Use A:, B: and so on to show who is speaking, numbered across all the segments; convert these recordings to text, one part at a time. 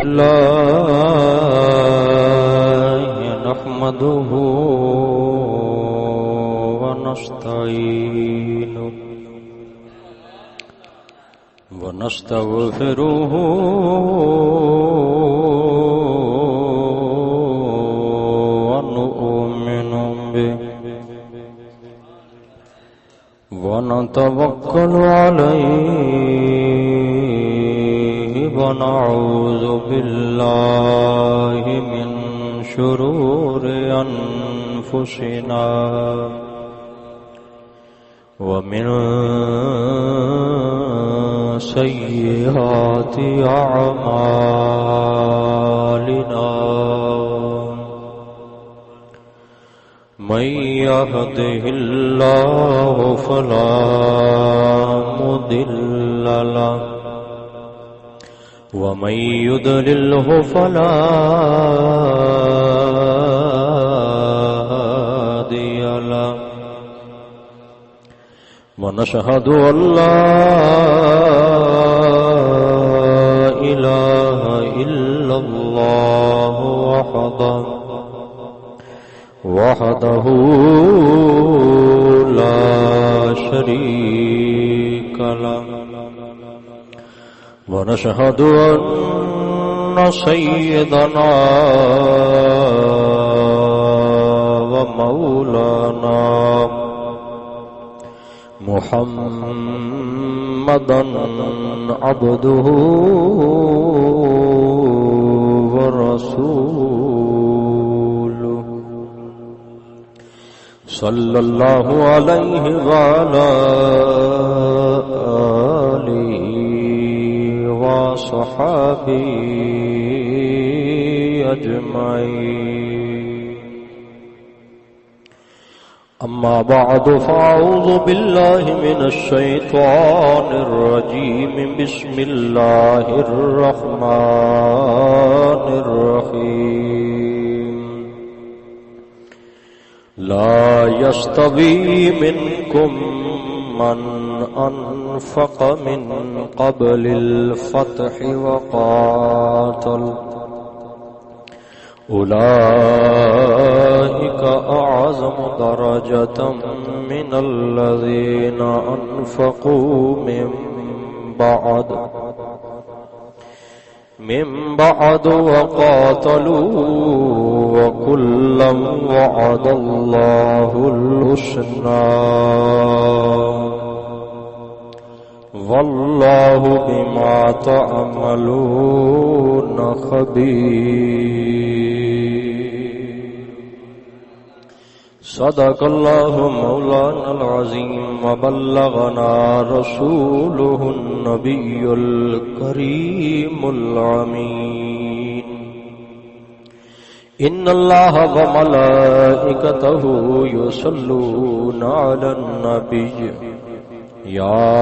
A: الله نحمده ونستعينه ونستغفره ونؤمن به ونتوكل عليه ونعوذ بالله من شرور أنفسنا ومن سيئات أعمالنا من يهده الله فلا مضل له ومن يضلله فلا هادي له ونشهد أن لا إله إلا الله وحده لا شريك له ونشهد أن سيدنا ومولانا محمدا عبده ورسوله صلى الله عليه وعلى آله وصحابه أجمعين أما بعد فأعوذ بالله من الشيطان الرجيم بسم الله الرحمن الرحيم لا يستوي منكم من أنفق من قبل الفتح وقاتل أولئك أعظم درجة من الذين أنفقوا من بعد وقاتلوا وكلا وعد الله الحسنى والله بما تعملون خبير صدق الله مولانا العظيم وبلغنا رسوله النبي الكريم العمين إن الله وملائكته يصلون على النبي يا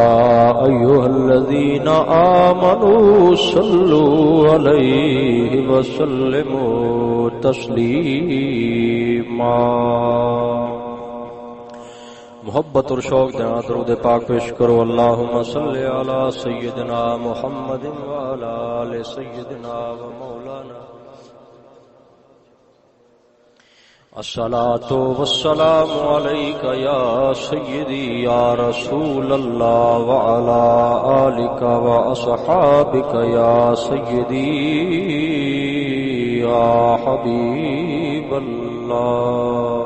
A: أيها الذين آمنوا صلوا عليه وسلموا تسلیما. محبت اور شوق جہاں درود پاک پیش کرو. اللہم صلی علی سیدنا محمد وعلی آل سیدنا و مولانا. الصلاة والسلام علیک یا سیدی یا رسول اللہ وعلی آلک و اصحابک یا سیدی یا حبیب اللہ.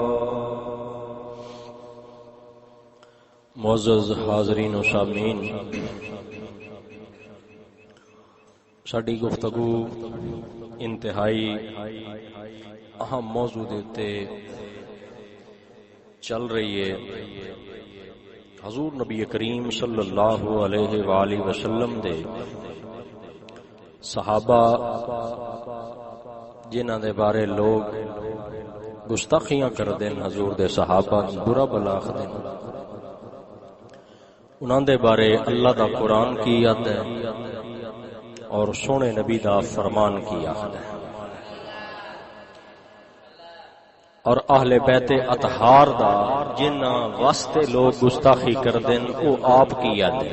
A: معزز حاضرین و سامعین، ساڈی گفتگو انتہائی اہم موضوع دیتے چل رہی ہے. حضور نبی کریم صلی اللہ علیہ وآلہ وسلم دے صحابہ جنہاں دے بارے لوگ گستاخیاں کردے ہیں، حضور دے صحابہ برا بلا آخدے ہیں، انہاں دے بارے اللہ دا قرآن کی یاد ہے اور سونے نبی دا فرمان کی یاد ہے، اور اہل بیت اطہار دا جنہ واسطے لوگ گستاخی کردیں او آپ کی یاد ہے.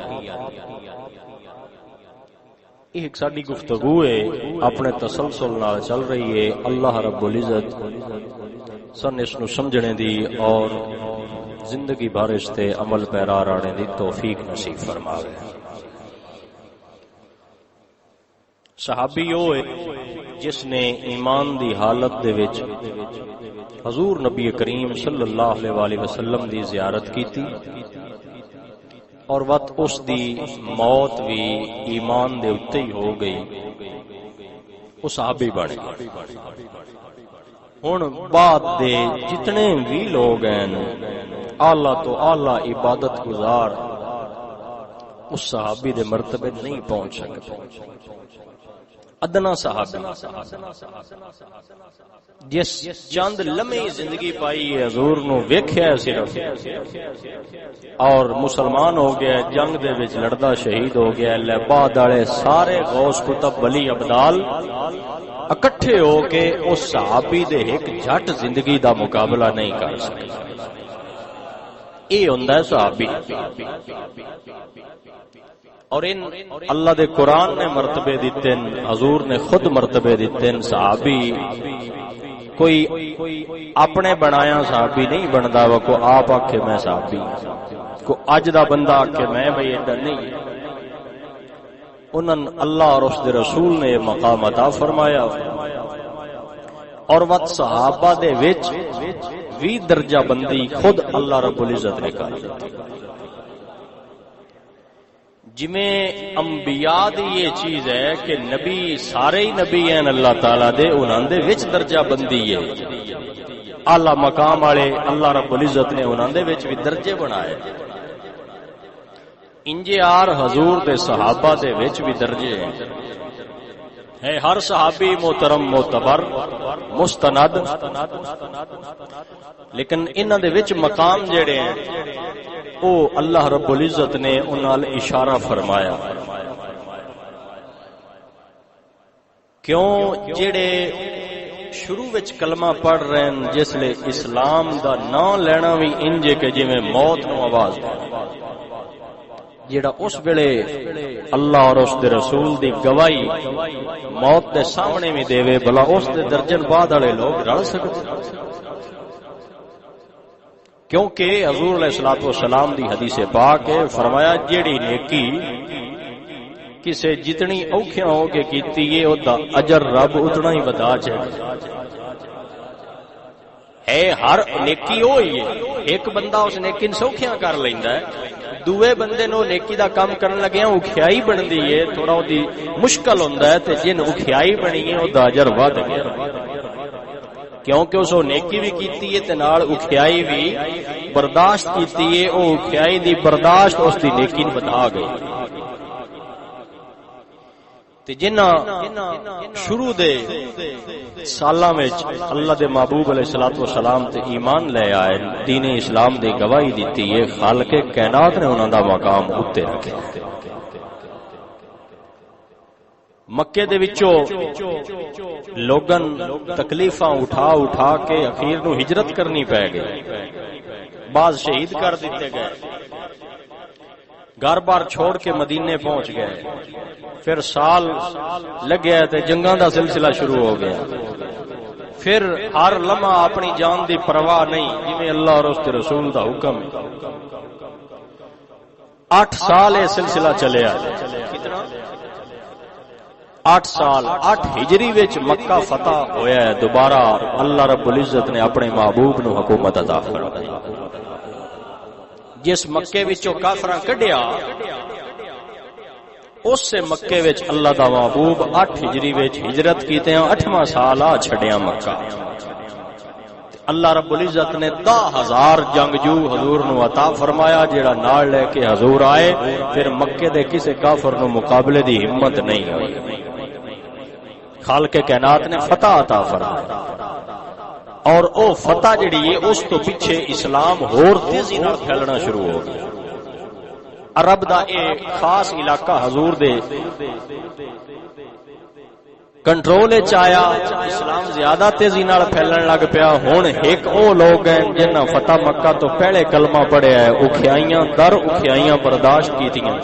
A: ایک ساری گفتگو ہے اپنے تسلسل نال چل رہی ہے. اللہ رب العزت سن اس نو سمجھنے دی اور زندگی بھر اس تے عمل پیرا رہنے دی توفیق نصیب فرماوے. صحابی وہ ہے جس نے ایمان دی حالت دے وچ حضور نبی کریم صلی اللہ علیہ وآلہ وسلم دی زیارت کیتی اور وقت اس دی موت بھی ایمان دے اتے ہی ہو گئی. وہ صحابی بنے. ہن بعد دے جتنے بھی لوگ ہیں اعلیٰ تو اعلیٰ عبادت گزار اس صحابی دے مرتبے نہیں پہنچ سکتے. ادنا صحابی جس چند لمحی زندگی پائی ہے حضور نو ویکھیا صرف اور مسلمان ہو گیا, جنگ دے وچ لڑدا شہید ہو گیا. بعد والے سارے غوث کتب ولی ابدال اکٹھے ہو کے اس صحابی دے ایک جھٹ زندگی دا مقابلہ نہیں کر سکے. اے ہوندا ہے صحابی. اور ان اللہ دے قرآن نے مرتبے دیتے ہیں, حضور نے خود مرتبے دیتے ہیں. صحابی کوئی اپنے بنایا صحابی نہیں بندا, وہ کو آپ آکھے میں صحابی, کو اج دا بندہ آکھے میں بھئی ایڈا نہیں. انہاں اللہ اور اس دے رسول نے یہ مقام عطا فرمایا اور وقت صحابہ دے وچ وی درجہ بندی خود اللہ رب العزت نے کر دی. جویں انبیاء دی یہ چیز ہے کہ نبی سارے ہی نبی ہیں اللہ تعالیٰ دے, انہاں دے وچ درجہ بندی ہے. اعلی مقام والے اللہ رب العزت نے انہاں دے وچ بھی درجے بنائے. انجے آر حضور دے صحابہ دے وچ بھی درجے ہیں. ہے ہر صحابی محترم معتبر مستند, لیکن انہاں دے وچ مقام جڑے ہیں او اللہ رب العزت نے انہاں اشارہ فرمایا. کیوں جڑے شروع وچ کلمہ پڑھ رہے ہیں جس لے اسلام دا نام لینا بھی انجے کہ جویں موت نو آواز دے, جڑا اس ویلے اللہ اور اس دے رسول دی گواہی موت دے سامنے میں دے وے, بھلا اس دے درجن بعد والے لوگ رل سکتے. کیونکہ حضور علیہ الصلوۃ والسلام دی حدیث پاک ہے, فرمایا جیڑی نیکی کسے جتنی اوکھیاں ہو کے کیتی ہے اودا اجر رب اتنا ہی ودا ہے. ہر نیکی ہوئی ہے, ایک بندہ اس نیکی سوکھیاں کر لیندا ہے, دوے بندے نو نیکی دا کام کرن لگیا اوکھیائی بندی ہے, تھوڑا اودی مشکل ہوندا ہے, تے جن اوکھیائی بنی ہے اودا اجر ود گیا. کیونکہ اس نیکی بھی کیتی ہے تے نال اوکھیائی بھی برداشت کیتی ہے, او اوکھیائی دی برداشت اس دی نیکی نوں بتا گئی. تے جنہ شروع دے سالاں وچ اللہ دے محبوب علیہ الصلوۃ والسلام تے ایمان لے آئے, دین اسلام دی گواہی دتی ہے, خالق کائنات نے انہاں دا مقام اُتے رکھیا. مکے دے وچوں لوگن تکلیفاں اٹھا اٹھا کے اخیر نو ہجرت کرنی پے گئی, بعض شہید کر دیتے گئے, گھر بار چھوڑ کے مدینے پہنچ گئے. پھر سال لگ گیا تے جنگاں دا سلسلہ شروع ہو گیا. پھر ہر لمحہ اپنی جان دی پرواہ نہیں, جویں اللہ اور اس کے رسول دا حکم ہے. 8 سال یہ سلسلہ چلیا. کتنا 8 سال 8 ہجری وچ مکہ فتح ہویا ہے. دوبارہ اللہ رب العزت نے اپنے محبوب نو حکومت عطا فرمائی. جس مکے وچوں کافراں کڈیا اس سے مکے وچ اللہ دا محبوب 8 ہجری وچ ہجرت کیتے ہیں. 8واں سال آ چھڈیا مکہ. اللہ رب العزت نے 10,000 جنگجو حضور نو عطا فرمایا, جیڑا نال لے کے حضور آئے. پھر مکے دے کسے کافر نو مقابلے دی ہمت نہیں ہوئی. خالق کائنات نے فتح عطا فرمایا, اور او فتح جڑی ہے اس تو پیچھے اسلام ہور تیزی نال پھیلنا شروع ہو گیا. عرب دا ایک خاص علاقہ حضور دے کنٹرول وچ آیا, اسلام زیادہ تیزی نال پھیلن لگ پیا. ہن ایک او لوگ ہیں جنہاں فتح مکہ تو پہلے کلمہ پڑھیا ہے, اوکھیائیاں در اوکھیائیاں برداشت کیتیاں,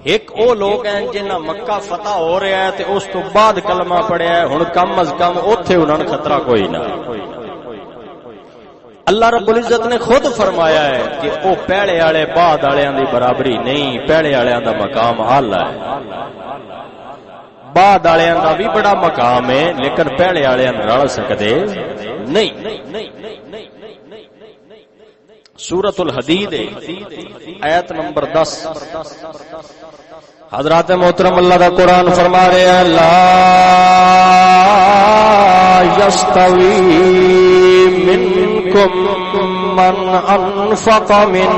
A: ایک او لوگ ہیں جنہاں مکہ فتح ہو رہا ہے تے اس تو بعد کلمہ پڑھیا ہے، ہن کم از کم اوتھے انہاں نوں خطرہ کوئی نہ۔ اللہ رب العزت نے خود فرمایا ہے کہ او پہلے والے بعد والےاں دی برابری نہیں، پہلے والےاں دا مقام اعلی ہے، بعد والےاں دا بھی بڑا مقام ہے لیکن پہلے والےاں نال رل سکدے نہیں۔ سورۃ الحدید آیت نمبر 10 حضرات محترم اللہ دا قرآن فرما رہے ہیں لا یستوی منکم من انفق من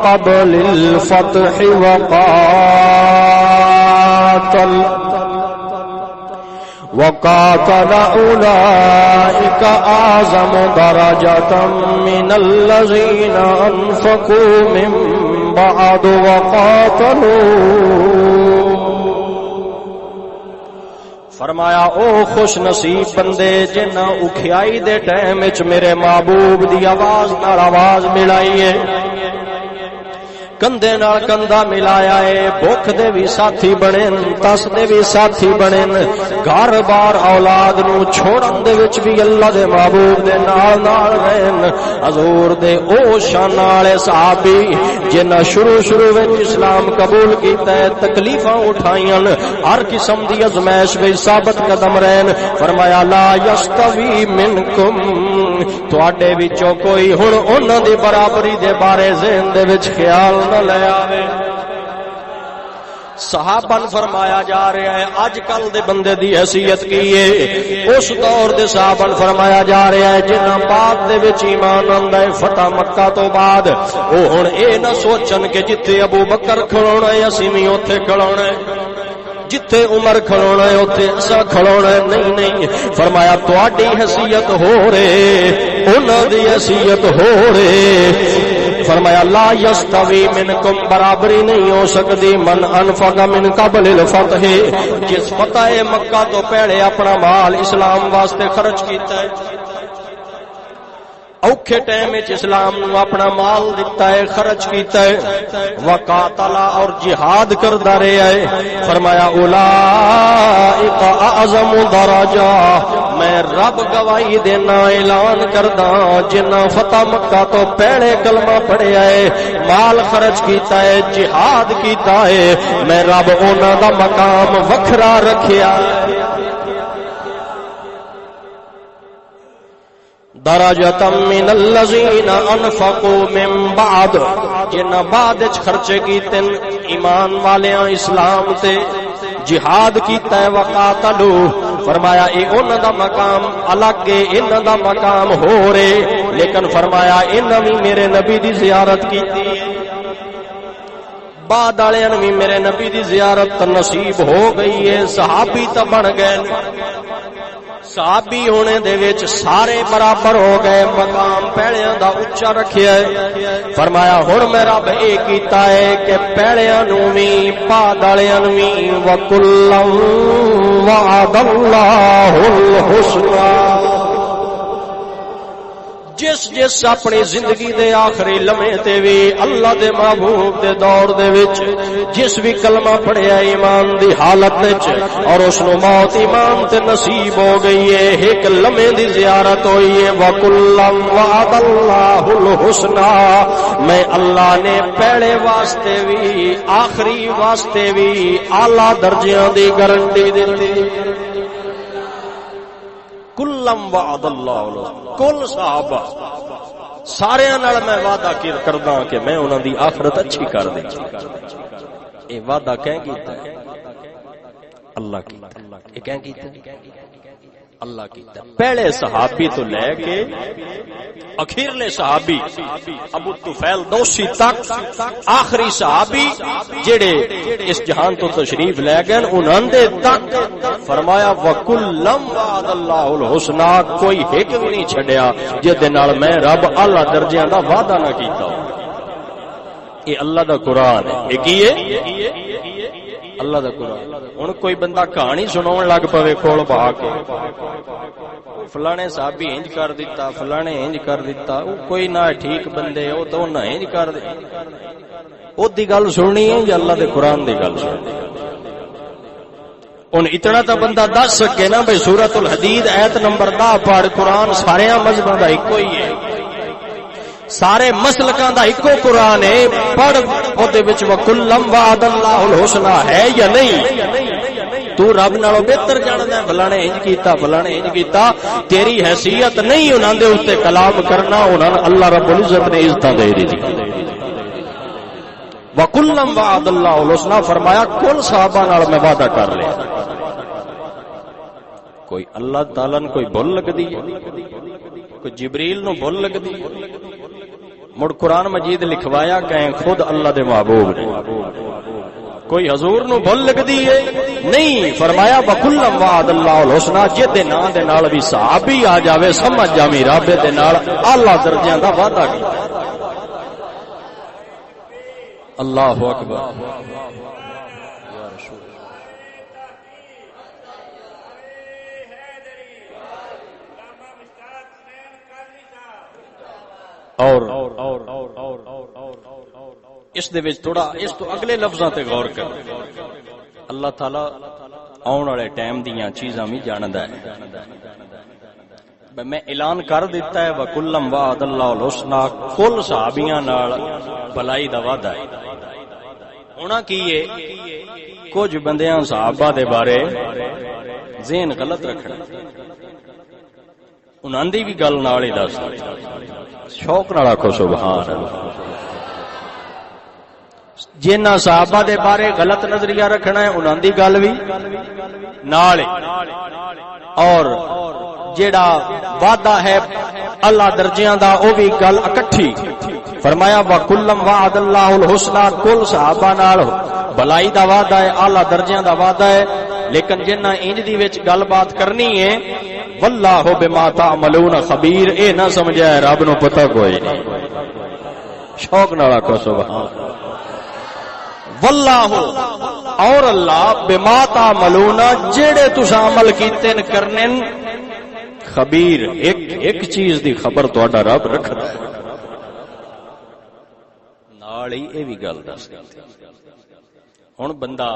A: قبل الفتح وقاتل أولئك أعظم درجة من الذين أنفقوا من بعد وقاتلوا۔ فرمایا او خوش نصیب بندے جنہاں اکھیائی دے ٹائم وچ میرے محبوب دی آواز نال آواز ملائی ہے، کندھے نال کندھا ملایا ہے، بھوک دے بھی ساتھی بنے، تس دے بھی ساتھی بنے، گھر بار اولاد نو چھوڑن دے وچ بھی اللہ دے محبوب دے نال نال رہن۔ حضور دے او شان والے صحابی جنہاں شروع وچ اسلام قبول کیتا ہے، تکلیفاں اٹھائیاں، ہر قسم دی ازمائش وچ ثابت قدم رہن، فرمایا لا یستوی منکم، تواڈے وچوں کوئی ہن انہاں دی برابری دے بارے ذہن دے وچ خیال نہ لے آوے۔ صحابہ فرمایا جا رہا ہے اج کل دے بندے دی حیثیت کی ہے، اس دور دے صحابہ فرمایا جا رہا ہے جنہاں بعد دے وچ ایمان آندا ہے فتح مکہ تو بعد، او ہن اے نہ سوچن کہ جتھے ابو بکر کھڑونا ہے اسی بھی اوتھے کھڑونا ہے، جتھے عمر کھڑونا ہے اوتھے اساں کھڑونا ہے، نہیں فرمایا تہاڈی حیثیت ہو رہے، انہاں دی حیثیت ہو رہے۔ فرمایا لا یستوی منکم، برابری نہیں ہو سکتی، من انفق من قبل الفتح، جس فتح مکہ تو پہلے اپنا مال اسلام واسطے خرچ کیتا ہے، اوکھے ٹائم وچ اسلام نو اپنا مال دتا ہے، خرچ کیتا ہے، وقاتل اور جہاد کردا رہیا ہے، فرمایا اولئک اعظم درجہ، میں رب گواہی دینا اعلان کردا جنہاں فتح مکہ تو پہلے کلمہ پڑھیا ہے، مال خرچ کیتا ہے، جہاد کیتا ہے، میں رب انہاں دا مقام وکھرا رکھیا ہے۔ درجۃ من الذین انفقوا من بعد، جنہاں بعد وچ خرچے کیتے ایمان والیاں اسلام تے جہاد کیتا ہے، وقاتلو، فرمایا اے انہاں دا مقام الگ ہے، انہاں دا مقام ہو رہے، لیکن فرمایا انہاں بھی میرے نبی دی زیارت کیتی ہے، بعد والے بھی میرے نبی دی زیارت نصیب ہو گئی ہے، صحابی تو بن گئے، صحابی ہونے دے وچ سارے برابر ہو گئے، مقام پہلیاں دا اونچا رکھیا ہے۔ فرمایا ہن میں رب اے کیتا ہے کہ پہلیاں نوں وی بعد والیاں نوں وی وکل وعد اللہ الحسنی، جس اپنی زندگی دے آخری لمحے تے بھی اللہ دے محبوب دے دور دے وچ جس بھی کلمہ پڑھیا ایمان دی حالت وچ اور اس نو موت ایمان تے نصیب ہو گئی ہے، ایک لمحے دی زیارت ہوئی ہے، وَكُلًّا وَعَدَ اللَّهُ الْحُسْنَى، میں اللہ نے پہلے واسطے بھی آخری واسطے بھی اعلیٰ درجیاں دی گارنٹی دتی۔ کلم وعد اللہ، کل صحابہ سارے نال میں وعدہ کردا کہ میں انہاں دی آخرت اچھی کر دیں۔ اے وعدہ کہیں کیتا ہے؟ اللہ کیتا۔ اے کہیں کیتا ہے؟ اللہ کیتا۔ پہلے صحابی تو لے کے اخیرلے صحابی ابو طفیل دوسی تک آخری صحابی جڑے اس جہان تو تشریف لے گئے انہاں دے تک فرمایا وکلم وعد اللہ الحسنی، کوئی ایک بھی نہیں چھڈیا جے دے نال میں رب اعلی درجیاں دا وعدہ نہ کیتا۔ یہ اللہ دا قرآن ہے، یہ کی ہے؟ اللہ دا قرآن۔ ہن کوئی بندہ کہانی سناون لگ پوے کول بہا کے فلانے صحابی انج کر دیتا، فلانے انج کر دیتا، کوئی نہ ٹھیک بندے او تو نہ انج کر دے، او دی گل سننی ہے یا اللہ دے قرآن دی گل سننی ہے؟ ان اتنا تا بندہ دس سکے نا بھئی سورۃ الحدید ایت نمبر 10 پڑھ، قرآن سارے مذہباں دا ایکو ہی ہے، سارے مسلکاں دا ایکو قرآن ہے، پڑھ او دے وچ وکلم وعد اللہ الحسنی ہے یا نہیں؟ تو رب نالوں بہتر جاندا ہے، فلانے انج کیتا فلانے انج کیتا، تیری حیثیت نہیں انہاں دے اوتے کلام کرنا، انہاں اللہ رب العزت نے عزت دے دی۔ وکلم وعد اللہ الحسنی فرمایا کل صحابہ نال میں وعدہ کر لیا۔ کوئی اللہ تعالی نے کوئی بھول لگدی ہے، کوئی جبریل نو بھول لگدی ہے، مڑ قرآن مجید لکھوایا کہیں خود اللہ دے محبوب نے، کوئی حضور نو بھول لگدی ہے نہیں، فرمایا وکلم وعد اللہ الحسنی، جے دے نام دے نال بھی صحابی آ جاوے سمجھ جاویں رب دے نال اعلی درجیاں دا وعدہ کیتا۔ اللہ اکبر۔ اور اس دے وچ تھوڑا اس تو اگلے لفظاں تے غور کر، اللہ تعالی آن والے ٹائم دیاں چیزاں بھی جاندا ہے۔ میں اعلان کر دیتا ہے وکلم وعد اللہ الحسنی، کل صحابیاں نال بھلائی دا وعدہ ہے۔ انہاں کی ہے کچھ بندیاں صحابہ دے بارے ذہن غلط رکھنا، انہاں دی بھی گل نال ہی دس شوق نال آکھو سبحان اللہ۔ جنہاں صحابہ دے بارے غلط نظریہ رکھنا ہے انہاں دی گل بھی نال، اور جیڑا وعدہ ہے اللہ درجیاں دا او بھی گل اکٹھی۔ فرمایا وکلم وعد اللہ الحسنی، کل صحابہ نال بھلائی دا وعدہ ہے، اعلی درجیاں دا وعدہ ہے، لیکن جنہاں انج دی وچ گل بات کرنی ہے واللہ بما تعملون خبیر، اے نہ سمجھا ہے رب نو پتہ کوئی نہیں۔ شوق نال آکھو سبحان واللہ، اور اللہ بما تعملون، جڑے تساں عمل کیتے کرنے خبیر، ایک چیز دی خبر تہاڈا رب رکھدا ہے۔ نال ہی اے وی گل دس ہن بندہ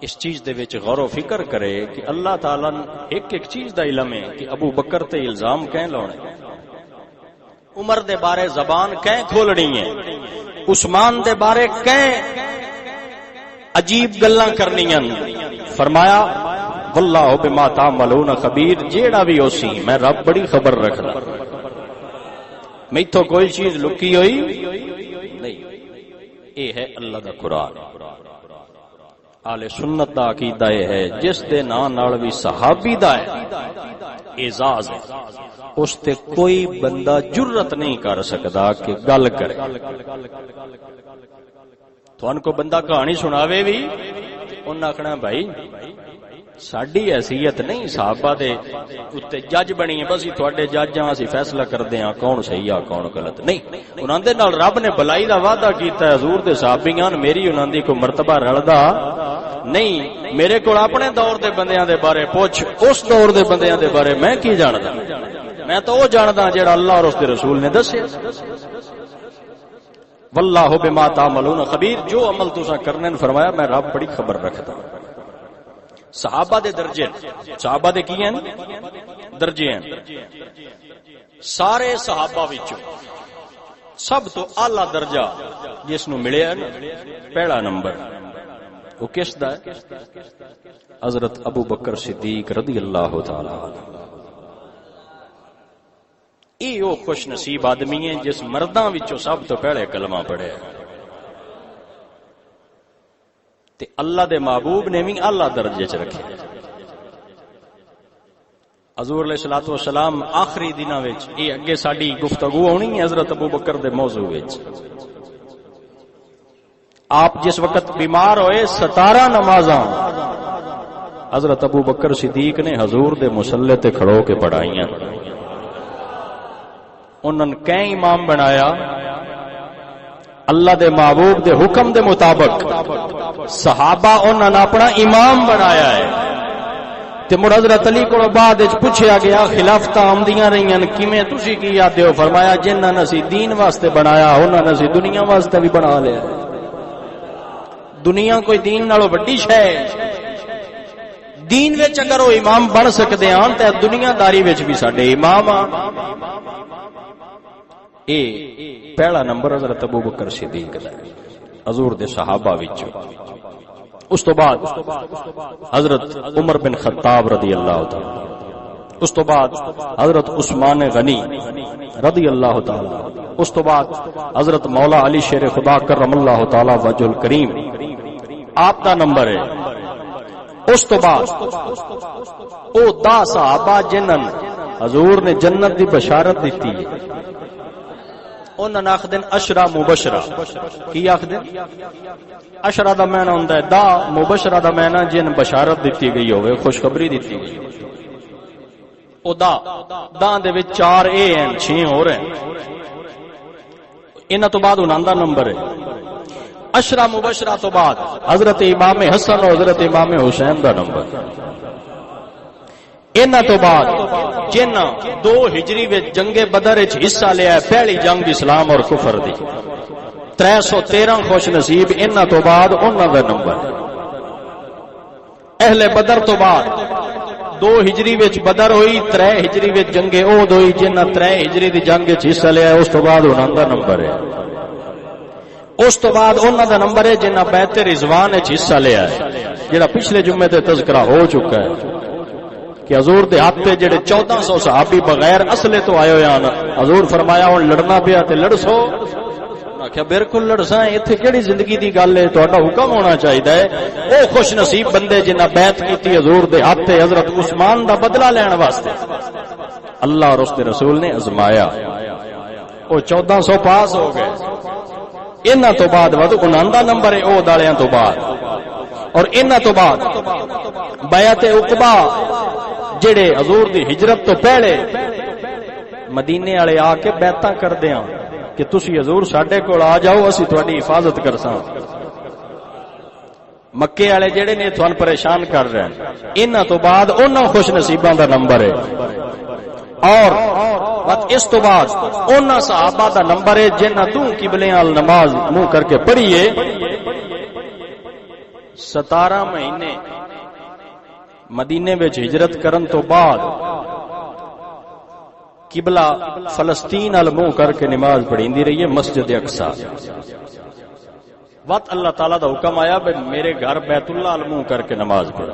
A: اس چیز دے وچ غور و فکر کرے کہ اللہ تعالی نے ایک چیز دا علم ہے کہ ابو بکر تے الزام کہیں لانے، عمر دے بارے زبان کہیں کھولنی ہے، عثمان دے بارے کہیں عجیب گلاں کرنیاں۔ فرمایا واللہ بما تعملون خبیر، جیڑا بھی ہو سی میں رب بڑی خبر رکھدا، میتھوں کوئی چیز لکی ہوئی نہیں۔ اے ہے اللہ دا قرآن۔ اہل سنت دا عقیدہ یہ ہے جس دے نام نال بھی صحابی دا ہے اعزاز ہے، اس تے کوئی بندہ جرت نہیں کر سکدا کہ گل کرے۔ تھان کو بندہ کہانی سناوے بھی انہاں آکھنا بھائی ساڈی حیثیت نہیں صحابہ دے اتے جج بنی ہے، بس تواڈے جج ہاں اسی فیصلہ کردے ہاں کون صحیح ہے کون غلط نہیں۔ انہاں دے نال رب نے بھلائی دا وعدہ کیتا ہے، حضور دے صحابیاں میری انہاں دی کوئی مرتبہ رلدا نہیں۔ میرے کول اپنے دور دے بندیاں دے بارے پوچھ، اس دور دے بندیاں دے بارے میں کی جاندا؟ میں تو وہ جاندا جڑا اللہ اور اس دے رسول نے دسیا۔ واللہ بما تعملون خبیر، جو عمل تساں کرنے نے فرمایا میں رب بڑی خبر رکھدا۔ صحابہ دے درجے، صحابہ دے کی ہیں درجے ہیں، سارے صحابہ وچوں سب تو اعلی درجہ جس نو ملیا نا پہلا نمبر وہ کس دا ہے؟ حضرت ابو بکر صدیق رضی اللہ تعالی عنہ۔ یہ وہ خوش نصیب آدمی ہے جس مرداں وچوں سب تو پہلے کلمہ پڑھے، تے اللہ دے محبوب نے بھی اعلی درجے چ رکھے۔ حضور علیہ الصلوۃ والسلام آخری دناں وچ، یہ اگے ساڈی گفتگو ہونی ہے حضرت ابو بکر دے موضوع وچ، آپ جس وقت بیمار ہوئے 17 نمازاں حضرت ابو بکر صدیق نے حضور دے مصلی تے کھڑو کے پڑھائیاں۔ انہوں نے کئی امام بنایا اللہ دے محبوب دے حکم دے مطابق، صحابہ انہوں نے اپنا امام بنایا ہے۔ تے مڑ حضرت علی کو بعد وچ پوچھیا گیا خلافتاں آمدیاں رہیاں کیویں تسی کی یاد دیو؟ فرمایا جنہاں نے اسی دین واسطے بنایا انہاں نے اسی دنیا واسطے بھی بنا لیا۔ دنیا کوئی دین نالوں وڈی شے دین وچ اگر وہ امام بن سکتے ہیں تے دنیا داری وچ بھی ساڈے امام آ اے پہلا نمبر حضرت ابو بکر صدیق دا حضور دے صحابہ وچ اس تو بعد حضرت عمر بن خطاب رضی اللہ تعالی اس تو بعد حضرت عثمان غنی رضی اللہ تعالی اس تو بعد حضرت مولا علی شیر خدا کرم اللہ تعالی وجہ الکریم آپ دا نمبر ہے اس تو بعد او 10 صحابہ جنہاں حضور نے جنت دی بشارت دیتی ہے انہاں نے آخدن اشرا مبشرہ کی آخدن اشرا دا معنی ہوندا ہے دا مبشرہ دا معنی جن بشارت دیتی گئی ہوئے خوشخبری دیتی گئی او دا دے وچ 4 اے ہیں 6 ہو رہے ہیں انہاں تو بعد انہاں دا نمبر ہے اشرا مبشرہ تو بعد حضرت امام حسن اور حضرت امام حسین دا نمبر انہاں تو بعد جنہاں 2 ہجری وچ جنگ بدر وچ حصہ لیا ہے پہلی جنگ اسلام اور کفر دی 313 خوش نصیب انہاں تو بعد انہاں دا نمبر اہل بدر تو بعد 2 ہجری وچ بدر ہوئی 3 ہجری وچ جنگ احد ہوئی جنہاں 3 ہجری دی جنگ وچ حصہ لیا ہے اس تو بعد انہاں دا نمبر ہے اس تو بعد انہاں دا نمبر ہے جنہاں بیعت رضوان وچ حصہ لیا ہے جڑا پچھلے جمعے تے تذکرہ ہو چکا ہے کہ حضور دے ہاتھ تے جڑے 1400 صحابی بغیر اسلحے تو آئے ہوئے ہیں حضور فرمایا ہن لڑنا پیا تے لڑسو کہ بالکل لڑساں ایتھے کیڑی زندگی دی گل ہے تہاڈا حکم ہونا چاہیے او خوش نصیب بندے جنہاں بیعت کیتی حضور دے ہاتھ تے حضرت عثمان دا بدلہ لین واسطے اللہ اور اس دے رسول نے آزمایا او 1400 پاس ہو گئے انہاں تو بعد انہاں دا نمبر ہے او دالیاں تو بعد اور انہاں تو بعد بیعت عقبہ جڑے حضور دی ہجرت تو پہلے مدینے والے آ کے بیعتاں کردے ہاں کہ تسی حضور ساڈے کول آ جاؤ اسی تہاڈی حفاظت کرساں مکے والے جڑے نے تھان پریشان کر رہے ہیں انہاں تو بعد انہاں خوش نصیباں دا نمبر ہے اور اس تو بعد انہاں صحابہ دا نمبر ہے جنہاں تو قبلے ال نماز منہ کر کے پڑھیے 17 مہینے مدینے وچ ہجرت کرن تو بعد قبلہ فلسطین ال منہ کر کے نماز پڑھیندی رہی ہے مسجد اقصی وقت اللہ تعالیٰ دا حکم آیا بھئی میرے گھر بیت اللہ ال منہ کر کے نماز پڑھ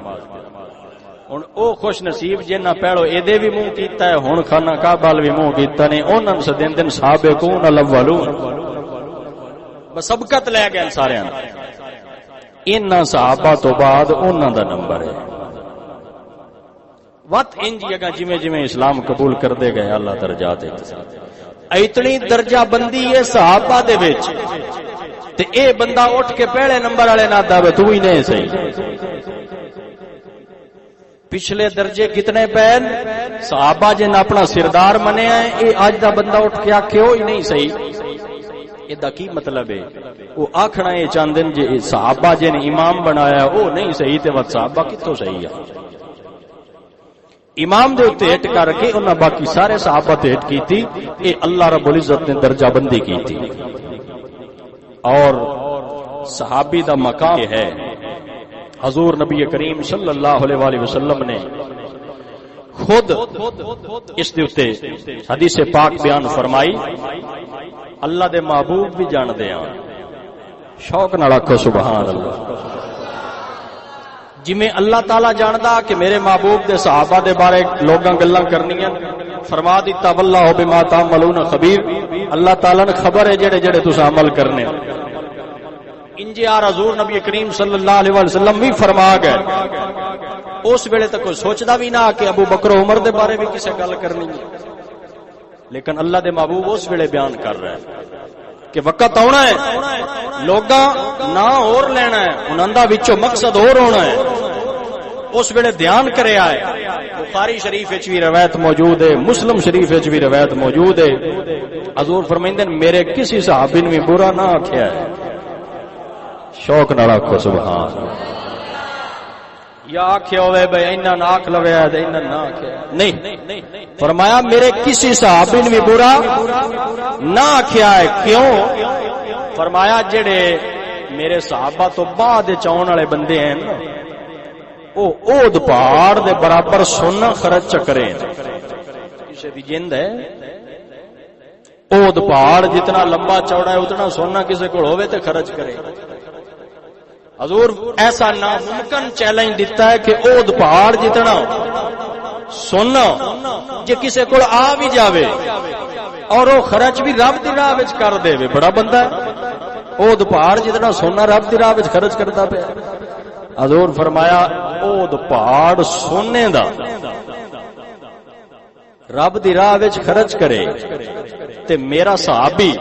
A: ہن او خوش نصیب جنہاں پہلو ایدے بھی منہ کیتا ہے ہن خانہ کعبہ ال بھی منہ کیتا نے انہاں سدین سابقون الاولون بس سبقت لے گئے سارے انہاں صحابہ تو بعد انہاں دا نمبر ہے وقت انج جگہ جویں جویں اسلام قبول کردے گئے اللہ درجات اتنی درجہ بندی ہے صحابہ دے وچ تے اے بندہ اٹھ کے پہلے نمبر والے نہ دے تو ہی نہیں صحیح پچھلے درجے کتنے پین صحابہ جن اپنا سردار منیا ہے اے اج دا بندہ اٹھ کے آکھے ہو ہی نہیں صحیح اے دا کی مطلب ہے وہ آکھنا اے چاندن جے صحابہ جن امام بنایا او نہیں صحیح تے وقت صحابہ کتوں صحیح ہے امام دے اوتے ہٹ کر کے انہاں باقی سارے صحابہ تے ہٹ کیتی اے اللہ رب العزت نے درجہ بندی کیتی اور صحابی دا مقام ہے حضور نبی کریم صلی اللہ علیہ وآلہ وسلم نے خود اس دے اوتے حدیث پاک بیان فرمائی اللہ دے محبوب بھی جان دے ہیں شوق نال آکھو سبحان اللہ جی میں اللہ تعالیٰ جاندا کہ میرے محبوب دے صحابہ دے بارے لوگاں گلاں کرنیاں فرما دیتا واللہ بما تعملون خبیر اللہ تعالیٰ نے خبر ہے جڑے جڑے تساں عمل کرنے انجے آر حضور نبی کریم صلی اللہ علیہ وسلم بھی فرما گئے اس ویلے تک کوئی سوچدا بھی نہ کہ ابو بکر عمر دے بارے بھی کسے گل کرنی ہے لیکن اللہ دے محبوب اس ویلے بیان کر رہا ہے کہ وقت آنا ہے لوگاں نہ اور لینا ہے انہاں دا وچوں مقصد اور ہونا ہے اس ویلے دھیان کرے آئے بخاری شریف وچ بھی روایت موجود ہے مسلم شریف وچ بھی روایت موجود ہے حضور فرمائندے میرے کسی صحابی نے برا نہ آکھیا ہے شوق نال آکھو سبحان یا آکھیا ہوئے بھئی انہاں نہ آکھ لوے تے انہاں نہ آکھیا نہیں فرمایا میرے کسی صحابی نے برا نہ آکھیا ہے کیوں فرمایا جڑے میرے صحابہ تو بعد چاؤن والے بندے ہیں نا او اود پہاڑ دے برابر سونا خرچ چکرے کسی دی جند ہے اود پہاڑ جتنا لمبا چوڑا ہے اتنا سونا کسی کو ہوئے تے خرچ کرے. حضور ایسا ناممکن چیلنج دیتا ہے کہ اود پہاڑ جتنا سونا جے کسی کو آ بھی جاوے اور وہ خرچ بھی رب دی راہ وچ کر دے بڑا بندہ ہے. اود پہاڑ جتنا سونا رب دی راہ وچ خرچ کرتا پیا. حضور فرمایا اود پہاڑ سونے دا رب دی راہ وچ خرچ کرے تے میرا صحابی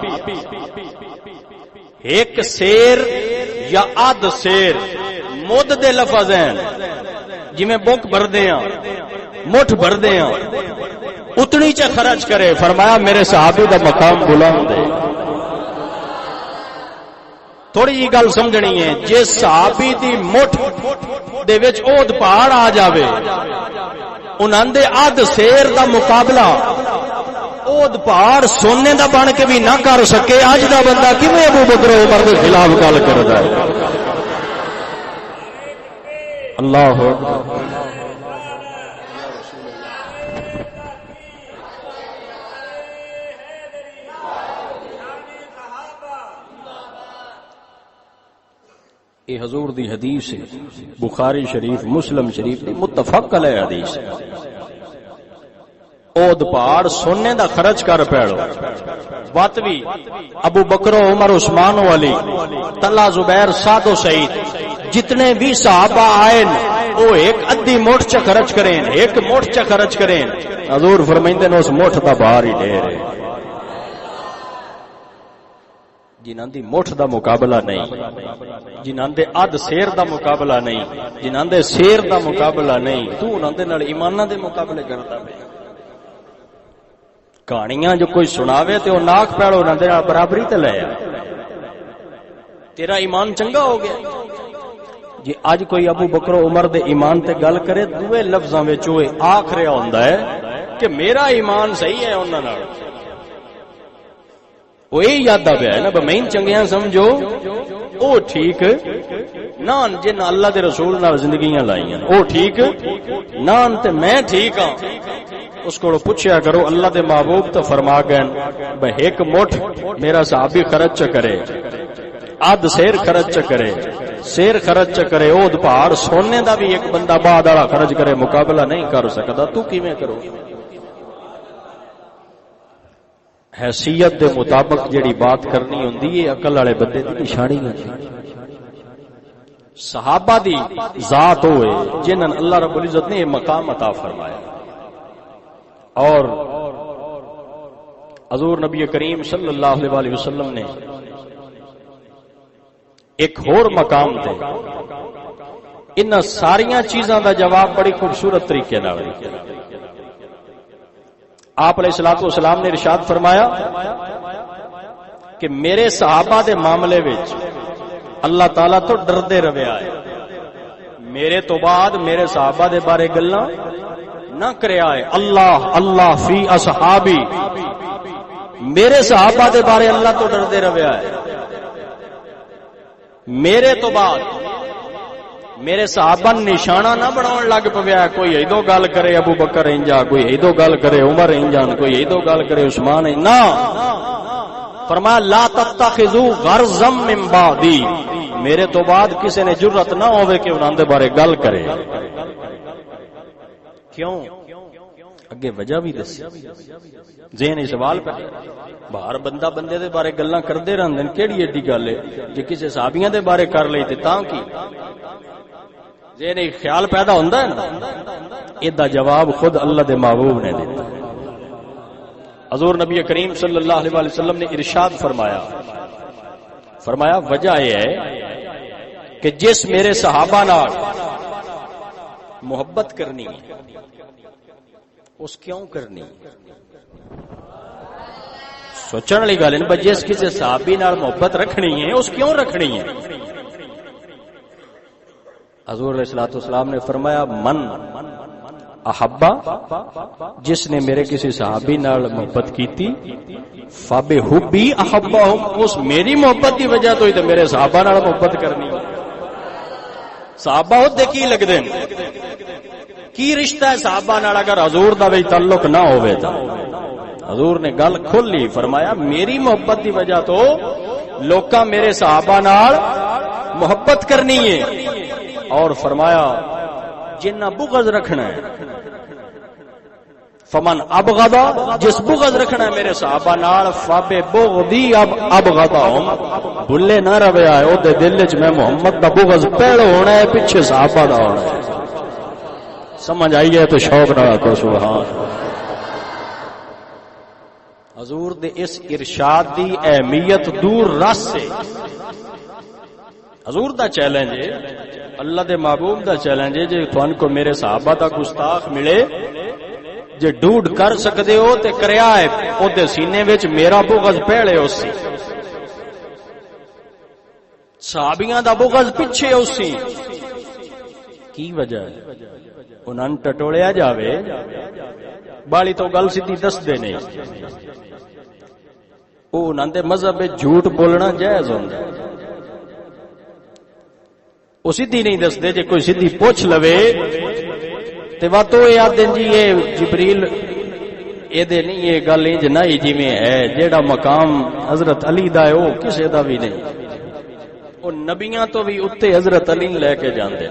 A: ایک سیر یا آدھ سیر مد دے لفظ ہیں جی میں بک بھر دے ہاں مٹھ بھر دے ہاں اتنی چا خرچ کرے. فرمایا میرے صحابی دا مقام بلند ہے. تھوڑی جی گل سمجھنی ہے جے صحابی دی مٹھ دے وچ اود پہاڑ آ جاوے انہاں دے آدھ سیر دا مقابلہ اود پہاڑ سونے دا بن کے بھی نہ کر سکے. اج دا بندہ کیویں ابو بکر عمر دے خلاف گل کردا ہے. اللہ اکبر. یہ حضور دی حدیث ہے بخاری شریف مسلم شریف دی متفق علیہ حدیث ہے. اود پہاڑ سونے دا خرچ کر پیڑو بات بھی ابو بکر عمر عثمان و علی طلحہ زبیر سعد و سعید جتنے بھی صحابہ آئے وہ ایک ادھی موٹھ چا خرچ کریں ایک موٹھ چا خرچ کریں. حضور فرمائندے نے اس موٹھ دا بہار ہی ڈھیر ہے. جنہاں دی مٹھ دا مقابلہ نہیں جنہاں دے اد سیر دا مقابلہ نہیں جنہاں دے سیر دا مقابلہ نہیں تو انہاں دے نال ایماناں دے مقابلے کردا پیا. کہانیاں جو کوئی سناوے تے او ناک پیڑ انہاں دے نال برابری تے لے تیرا ایمان چنگا ہو گیا. جی اج کوئی ابو بکر عمر دے ایمان تے گل کرے دوے لفظاں وچ اوے آکھ رہا ہوندا ہے کہ میرا ایمان صحیح ہے انہاں نال. وہ یہ یاد آ پیا ہے نا بمین چنگیاں سمجھو او ٹھیک نان جن اللہ دے رسول نال زندگیاں لائیاں او ٹھیک نان تے میں ٹھیک ہاں. اس کو پوچھیا کرو اللہ دے محبوب تو فرما گئے بھئی ایک مٹھ میرا صحابی خرچ کرے آدھ سیر خرچ کرے سیر خرچ کرے اود پہاڑ سونے دا بھی ایک بندہ بعد والا خرچ کرے مقابلہ نہیں کر سکتا. تو کیویں کرو؟ حیثیت دے مطابق جڑی بات کرنی ہوندی ہے عقل والے بندے دی نشانی نہیں. صحابہ دی ذات ہوئے جنہاں اللہ رب العزت نے یہ مقام عطا فرمایا. اور حضور نبی کریم صلی اللہ علیہ وسلم نے ایک اور مقام تے ان ساریاں چیزاں دا جواب بڑی خوبصورت طریقے نال آپ علیہ الصلوۃ والسلام نے ارشاد فرمایا کہ میرے صحابہ دے معاملے وچ اللہ تعالیٰ تو ڈردے رویا ہے. میرے تو بعد میرے صحابہ دے بارے گلاں نہ کریا ہے. اللہ اللہ فی اصحابی میرے صحابہ دے بارے اللہ تو ڈردے رویا ہے. میرے تو بعد میرے صحابہ نشانہ نہ بناون لگ پیا. کوئی ایدو گل کرے ابو بکر انجا کوئی ایدو گل کرے عمر انجان کوئی ایدو گل کرے عثمان نہ. فرمایا لا تتخذوا غرضا من بعدی میرے تو بعد کسی نے جرأت نہ ہوے کہ انہاں دے بارے گل کرے. کیوں؟ اگے وجہ بھی دس ذہن سوال پہ باہر بندہ بندے دے بارے گلاں کردے رہندے کیڑی ایڈی گل ہے جے کسے صحابیاں دے بارے کر لئی تے تاں کی ذہن خیال پیدا ہوندا ہے نا. ایدا جواب خود اللہ دے محبوب نے دیتا. حضور نبی کریم صلی اللہ علیہ وسلم نے ارشاد فرمایا وجہ یہ ہے کہ جس میرے صحابہ نال محبت کرنی ہے اس کیوں کرنی سوچن والی گل ہے. جس کسی صحابی نال محبت رکھنی ہے اس کیوں رکھنی ہے؟ حضور علیہ الصلوۃ والسلام نے فرمایا من احبا جس نے میرے کسی صحابی نال محبت کیتی فبے حبی احبہم اس میری محبت دی وجہ تو ہی تے میرے صحابہ نال محبت کرنی صحابہ ہوتے کی لگ دین کی رشتہ ہے صحابہ نال اگر حضور دا وی تعلق نہ ہوئے تا حضور نے گل کھولی فرمایا میری محبت دی وجہ تو لوکاں میرے صحابہ نال محبت کرنی ہے اور فرمایا جنہ بغض رکھنا ہے فمن ابغضا جس بغض رکھنا ہے میرے صحابہ نال فبے بغضی ابغضاہم بھلے نہ رویا ہے او دے دل وچ میں محمد دا بغض پہلو ہونا ہے پیچھے صحابہ دا ہونا ہے سمجھ آئی ہے تو شوق نال کو سبحان حضور دے اس ارشاد دی اہمیت دور رس سے حضور دا چیلنج ہے اللہ دے محبوب دا چیلنج ہے جے تھان کو میرے صحابہ دا گستاخ ملے جے ڈوڈ کر سکدے ہو تے کریا ہے او دے سینے وچ میرا بغض پہلے اسی صحابیاں دا بغض پیچھے اسی کی وجہ ہے انہاں ٹٹولیا جاوے بالی تو گل سیدھی دس دے نہیں او انہاں دے مذہب وچ جھوٹ بولنا جائز ہوندا او سیدھی نہیں دس دے جے کوئی سیدھی پوچھ لوے تے وا تو یاد دین جی یہ جبریل اے دے نہیں یہ گل انج نہیں جویں ہے جیڑا مقام حضرت علی دا ہے او کسے دا بھی نہیں او نبیاں تو بھی اوتے حضرت علی لے کے جاندے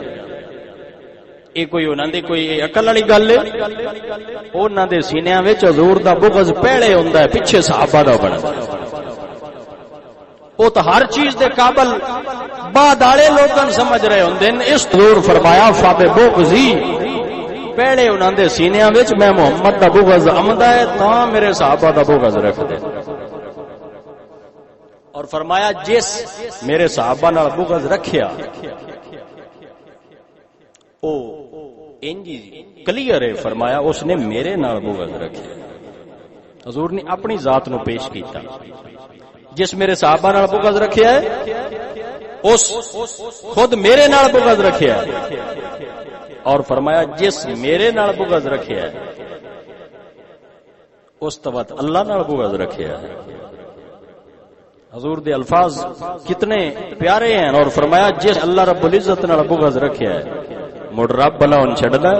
A: اے کوئی انہاں دی کوئی عقل والی گل ہے انہاں دے سینیاں وچ حضور دا بغض پہلے ہوندا ہے پیچھے صحابہ دا بندا او تو ہر چیز دے قابل بعد والے لوگاں سمجھ رہے ہوندے اس حضور فرمایا فبے بغضی پہلے انہاں دے سینیاں وچ میں محمد دا بغض آمدا ہے تاں میرے صحابہ دا بغض رکھ دے اور فرمایا جس میرے صحابہ نال بغض رکھیا او انجی کلیئر ہے فرمایا اس نے میرے نال بغض رکھیا حضور نے اپنی ذات نو پیش کیتا جس میرے صحابہ نال بغض رکھیا ہے اس خود میرے نال بغض رکھیا ہے اور فرمایا جس میرے نال بغض رکھیا ہے اس طبعت اللہ نال بغض رکھیا ہے حضور دے الفاظ کتنے پیارے ہیں اور فرمایا جس اللہ رب العزت نال بغض رکھیا ہے مڑ رب بلا ان چھڑدا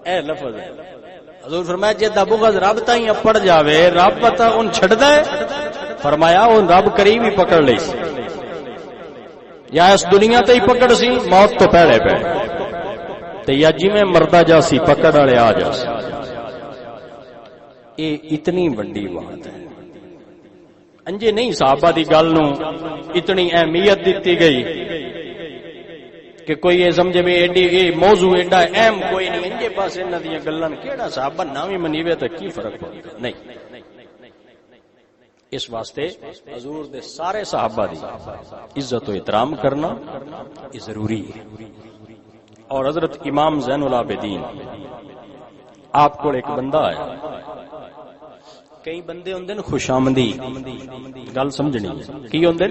A: اے لفظ ہے حضور فرمایا جے دا بغض رب تائیں پڑ جاوے رب پتہ ان چھڑدا ہے فرمایا اون رب قریب ہی پکڑ لئی یا اس دنیا تے ہی پکڑ سی موت تو پہلے پہ تے یا جی میں مردہ جاسی پکڑ والے آ جاسی اے اتنی بڑی بات ہے انجے نہیں صحابہ دی گل نو اتنی اہمیت دتی گئی کہ کوئی یہ سمجھے بھی ایڈی یہ موضوع ایڈا اہم کوئی نہیں انجے پاس انہاں دیاں گلاں کیڑا صحابہ ناویں منیوے تے کی فرق پے نہیں اس واسطے حضور دے سارے صحابہ دی عزت و احترام کرنا یہ ضروری ہے اور حضرت امام زین العابدین آپ کو ایک بندہ آیا کئی بندے ہوندے نے خوشامدی گل سمجھنی کی ہوندے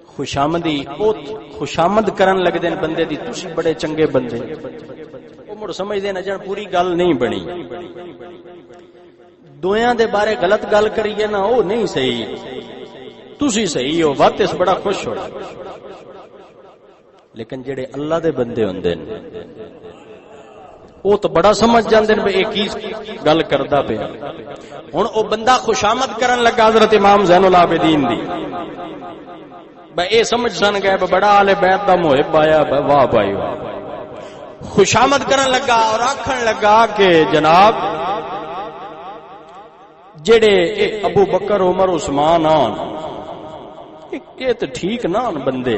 A: خوشامدی او خوشامد کرن لگ دے بندے دی تسی بڑے چنگے بندے او مڑ سمجھ دے نہ جان پوری گل نہیں بنی دویاں دے بارے غلط گل کریے نا او نہیں صحیح تسی صحیح ہو بات اس بڑا خوش ہو لیکن جڑے اللہ دے بندے ہوندے نے او تو بڑا سمجھ جاندے نے اے کی گل کردا پیا ہن او بندہ خوشامد کرن لگا حضرت امام زین العابدین دی اے سمجھ سن گئے بڑا اہل بیت دا محب آیا واہ بھائی واہ خوشامد کرن لگا اور آکھن لگا کہ جناب جڑے ابو بکر عمر عثمان آن یہ تو ٹھیک نہ آن بندے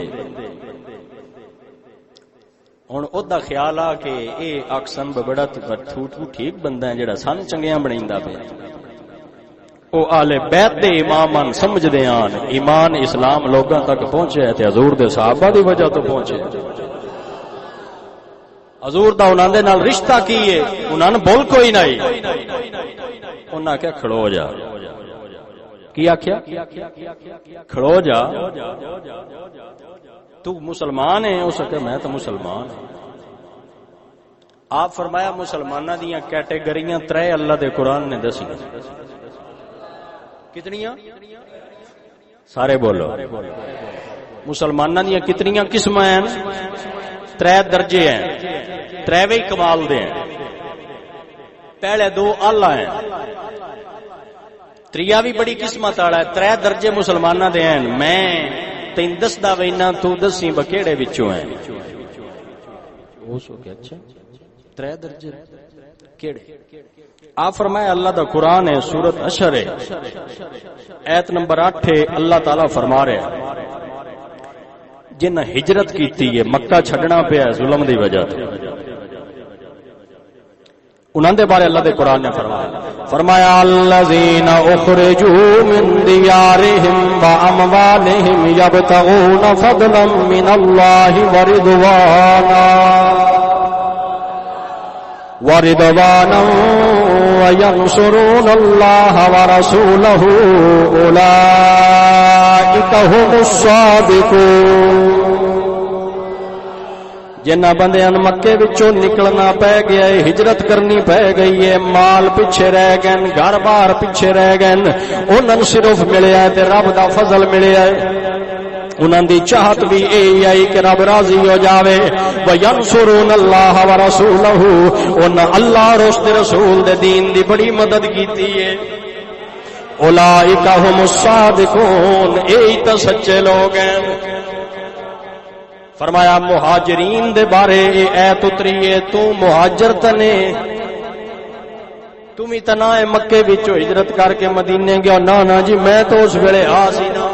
A: ہن او دا خیال آ کہ اے اکسن بڑا ٹھیک بندہ ہے جڑا سن چنگیاں بنیندا پیا او اہل بیت دے امامان سمجھ دے آن ایمان اسلام لوگاں تک پہنچے تے حضور دے صحابہ دی وجہ تو پہنچے حضور دا انہاں دے نال رشتہ کی ہے انہاں نے بول کوئی نہیں انہاں کیا کھڑو جا کی آکھیا کھڑو جا تو مسلمان ہے اس کہ میں تو مسلمان ہوں آپ فرمایا مسلماناں دیاں کیٹیگریاں ترے اللہ دے قرآن نے دسی. کتنیاں؟ سارے بولو. مسلماناں دیاں کتنیاں قسماں ہیں؟ ترے درجے ہیں، تریویں کمال دے ہیں. پہلے دو اعلی ہیں، تریا بھی بڑی قسمت والا ہے. ترے درجے مسلماناں دے ہیں. میں تین دسدا وینا تو دسی بکیڑے وچوں ہیں. اچھا ترے درجے کیڑے؟ آپ فرمایا اللہ دا قرآن ہے، سورت حشر ہے، ایت نمبر 8 ہے. اللہ تعالی فرما رہے ہیں جن ہجرت کیتی ہے، مکہ چھڈنا پیا ظلم دی وجہ تے، انہاں دے بارے اللہ دے قرآن نے فرمایا الذین اخرجوا من دیارہم واموالہم یبتغون فضلا من اللہ ورضوانا وینصرون اللہ ورسولہ اولئک هم الصادقون. جنہ بندیاں مکے وچوں نکلنا پے گیا ہے، ہجرت کرنی پے گئی ہے، مال پیچھے رہ گئے، گھر بار پیچھے رہ گئے، انہاں صرف ملیا ہے تے رب دا فضل ملیا ہے. انہاں دی چاہت بھی اے آئی کہ رب راضی ہو جاوے. وینصرون اللہ ورسولہ، انہاں اللہ اور اس دے رسول دے دین دی بڑی مدد کیتی ہے. اولئک هم الصادقون، اے تے سچے لوگ ہیں. فرمایا مہاجرین دے بارے اے ایت اتری ہے، تو مہاجر تنے، تم ہی تنا ہے مکے وچوں ہجرت کر کے مدینے گیا. نا جی میں تو اس ویلے آ سی نا،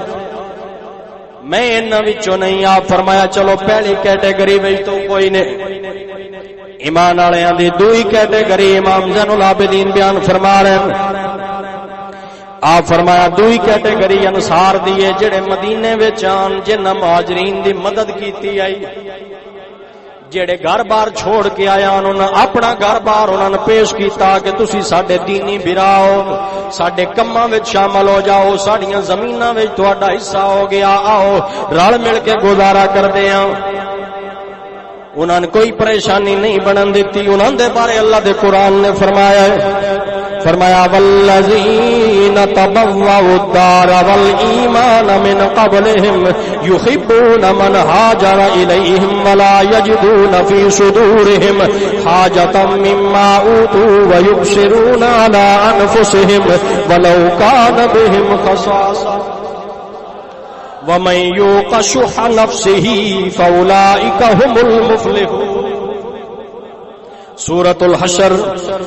A: میں انہاں وچوں نہیں. آپ فرمایا چلو پہلی کیٹیگری وچ تو کوئی نہیں. ایمان والیاں دی دوئی کیٹیگری امام زین العابدین بیان فرما رہے ہیں. آپ فرمایا دوئی کیٹیگری انصار دی ہے جڑے مدینے وچ آن، جنہاں مہاجرین دی مدد کیتی آئی. جڑے گھر بار چھوڑ کے آیا انہاں اپنا گھر بار انہاں نے پیش کیتا کہ تسی ساڈے دینی بھراؤ، ساڈے کماں وچ شامل ہو جاؤ، ساڈیاں زمیناں وچ تہاڈا حصہ ہو گیا، آؤ رل مل کے گزارا کردے ہاں. انہاں نے کوئی پریشانی نہیں بنن دتی. انہاں دے بارے اللہ دے قرآن نے فرمایا ہے، فرمایا والذین تبوؤا الدار والایمان من قبلہم یحبون من ہاجر الیہم ولا یجدون فی صدورہم حاجۃ مما اوتوا ویؤثرون علی انفسہم ولو کان بہم خصاصۃ ومن یوق شح نفسہ فاولئک ھم المفلحون. سورۃ الحشر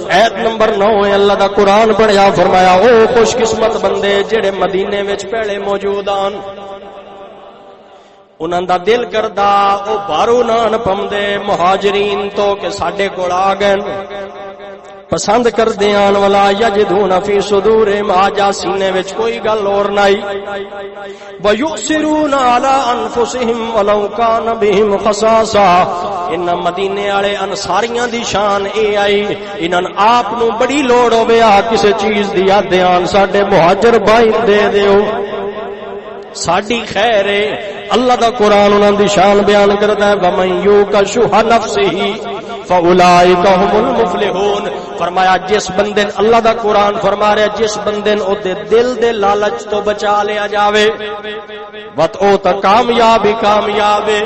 A: ایت نمبر 9 ہے. اللہ دا قرآن پڑھیا. فرمایا او خوش قسمت بندے جڑے مدینے وچ پہلے موجود آن، انہاں دا دل کردا او بارو نان پمدے مہاجرین تو کہ ساڈے کول آ گئے، پسند کردے آن. والا یجدون فی صدورہم، آجا سینے وچ کوئی گل اور نہیں. ویؤثرون علی انفسہم ولو کان بہم خصاصہ. ان مدینے والے انصاریاں دی شان اے آئی، انہاں آپ نو بڑی لوڑ ہوے آ کسے چیز دی دھیان ساڈے مہاجر بھائی دے دیو، ساڈی خیر ہے. اللہ دا قرآن انہاں دی شان بیان کردا ہے ومن یوق شح نفسہ فاولئک ھم المفلحون. فرمایا جس بندے اللہ دا قرآن فرما رہا جس بندے او دے دل دے لالچ تو بچا لیا جاوے وت او تا کامیاب ہی کامیاب ہے.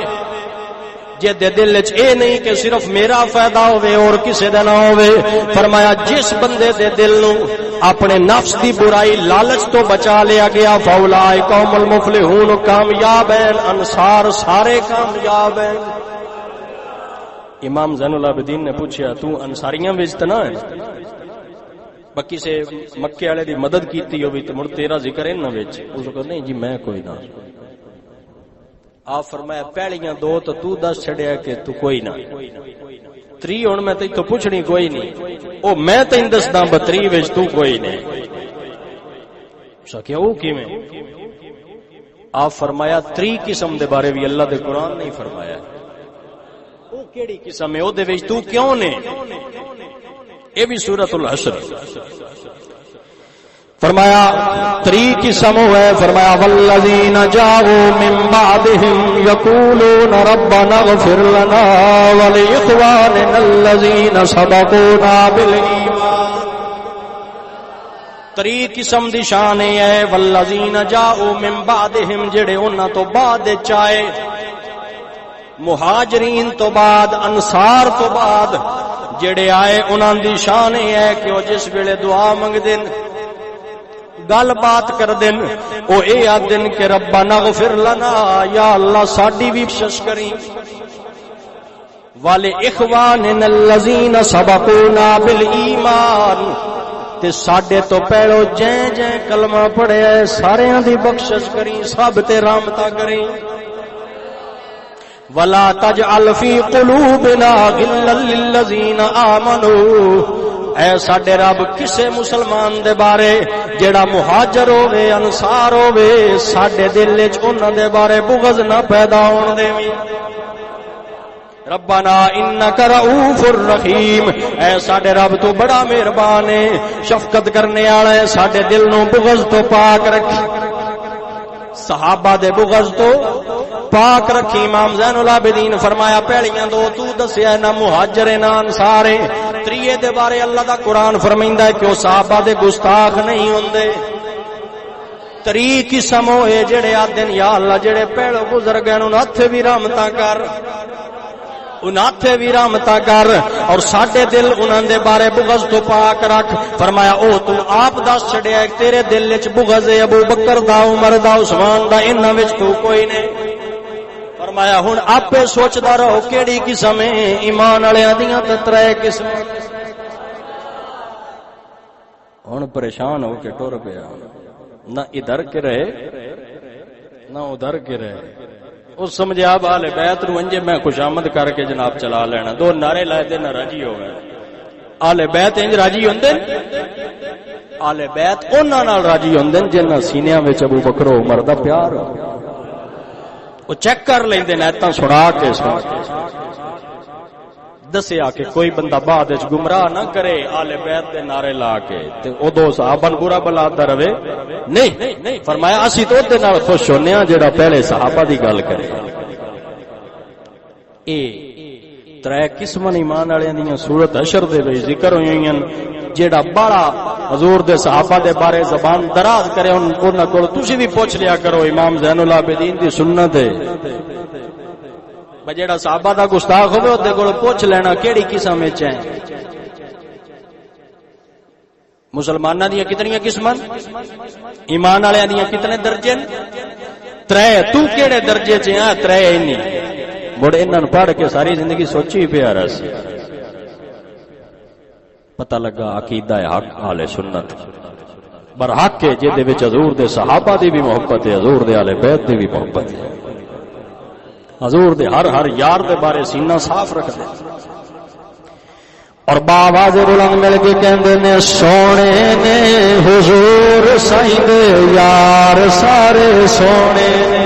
A: جے دے دل وچ اے نہیں کہ صرف میرا فائدہ ہوے اور کسے دا نہ ہوے. فرمایا جس بندے دے دل نو اپنے نفس دی برائی لالچ تو بچا لیا گیا فاولئک ھم المفلحون، کامیاب ہیں. انصار سارے کامیاب ہیں. امام زین العابدین نے پوچھا تو انصاریاں وچ تے نہ ہے، باقی سے مکے والے دی مدد کیتی ہوئی تے مڑ تیرا ذکر ہے نہ وچ؟ اس کو نہیں جی میں کوئی نہ. آپ فرمایا پہلیاں دو تو دس چھڑیا کہ تو کوئی نہ. تری ہن میں تے تو پوچھنی کوئی نہیں، او میں تین دسدا بتری وچ تو کوئی نہیں. سکیا او کیویں؟ آپ فرمایا تری قسم دے بارے بھی اللہ دے قرآن نہیں فرمایا. او کیڑی قسم ہے او دے وچ تو کیوں نے؟ اے بھی سورۃ الحشر. فرمایا تری قسم ہے، فرمایا والذین جاءوا من بعدهم یقولون ربنا اغفر لنا ولاخواننا الذین سبقونا بالایمان. تری قسم دی شان ہے والذین جاءوا من بعدهم، جڑے انہاں تو بعد چائے، مہاجرین تو بعد، انصار تو بعد جڑے آئے، انہاں دی شان ہے کہ وہ جس ویلے دعا منگ دین، گل بات کر دین، او اے آدن کہ ربنا اغفر لنا، یا اللہ ساڈی بھی بخشش کریں، ولاخواننا الذین سبقونا بالایمان، تے ساڈے تو پہلو جیں جیں کلمہ پڑھیا ہے ساریاں دی بخشش کریں، سب تے رحمتاں کریں. ولا تجعل فی قلوبنا غلا للذین آمنوا، اے ساڈے رب کسے مسلمان دے بارے جیڑا مہاجر ہوے، انصار ہوے، ساڈے دل وچ انہاں دے بارے بغض نہ پیدا ہون دیویں. ربنا انک رؤوف الرحیم، اے ساڈے رب تو بڑا مہربان ہے، شفقت کرنے والا ہے، ساڈے دل نو بغض تو پاک رکھ، صحابہ دے بغض تو پاک رکھی. امام زین العابدین فرمایا پہلیاں دو تو دسیا نہ مہاجر نہ انصار، تریے دے بارے اللہ دا قرآن فرمائندا ہے کہ وہ صحابہ دے گستاخ نہیں ہوندے. تری قسم ہوئے جڑے آدن یا اللہ جڑے پہلو گزر گئے انہاں ہتھ بھی رحمتاں کر، انہاں ہتھ بھی رحمتاں کر، اور ساڈے دل انہاں دے بارے بغض تو پاک رکھ. فرمایا او تو آپ دس چھڑیا تیرے دل وچ بغض ہے ابو بکر دا، عمر دا، عثمان دا، انہاں وچ تو کوئی نہیں. فرمایا ہن آپے سوچدا رہو کیڑی قسم ہے، ایمان والےاں دیاں تے ترے قسم. ہن پریشان ہو کے ٹر پیا، نہ ادھر کے رہے نہ ادھر کے رہے. اس سمجھے آپ آل بیت نو انجے میں خوشامد کر کے جناب چلا لینا، دو نعرے لائے دے نہ راضی ہو گئے. آل بیت انج راضی ہوندے، آل بیت انہاں نال راضی ہوندے جنہاں سینیاں وچ ابو بکر و عمر دا پیار ہو. وہ چیک کر لیندے نے ایتاں سنا کے دسیا کہ کوئی بندہ بعد وچ گمراہ نہ کرے آل بیت دے نعرے لا کے تے او دو صحابہ برا بلادا رہے. نہیں فرمایا اسی تو دے نال خوش ہونے ہاں جڑا پہلے صحابہ دی گل کرے. اے ترے قسماں ایمان والےاں دیاں سورت حشر دے وچ ذکر ہوئیاں. جیڑا بڑا حضور دے صحابہ دے بارے زبان دراز کرے انہاں کول تسی بھی پوچھ لیا کرو. امام زین العابدین دی سنت ہے جیڑا صحابہ دا گستاخ ہوے اودے کول پوچھ لینا کیڑی قسم وچ ہے. مسلماناں دیاں کتنی قسماں، ایمان والےاں دیاں کتنے درجے؟ ترے. تو کیڑے درجے چ ہے؟ ترے ہی نہیں. مڑ انہاں نوں پڑھ کے ساری زندگی سوچی پیا رہا سی، پتہ لگا عقیدہ حق اہل سنت برحق ہے جے دے وچ حضور دے صحابہ دی بھی محبت ہے، حضور دے اہل بیت دی بھی محبت ہے، حضور دے ہر یار دے بارے سینہ صاف رکھ دے. اور باواز بلند مل کے کہندے نے سونے نے حضور سائیں دے یار سارے سونے نے،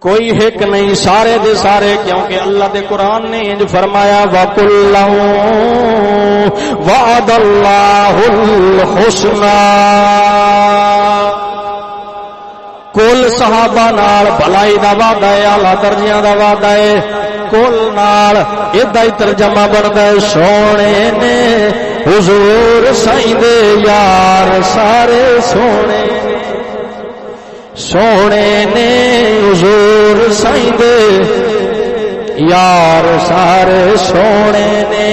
A: کوئی ایک نہیں سارے دے سارے، کیونکہ اللہ دے قرآن نے انج فرمایا وَقُلًّا وَعَدَ اللَّهُ الْحُسْنَى، کل صحابہ نال بھلائی دا وعدہ ہے، اعلیٰ درجیاں دا وعدہ ہے. کل نال ایدا ہی ترجمہ بندا ہے سونے نے حضور سائیں دے یار سارے سونے، سونے نے حضور سائیں دے یار سارے سونے نے.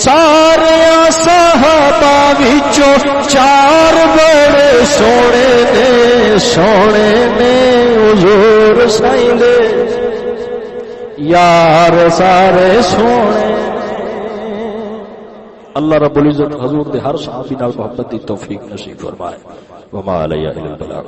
A: سارے صحابہ وچوں چار بڑے سونے نے، سونے نے حضور سائیں دے یار سارے سونے. اللہ رب العزت حضور دے ہر صحابی نال محبت دی توفیق نصیب فرمائے. وما علیہ الا البلاغ.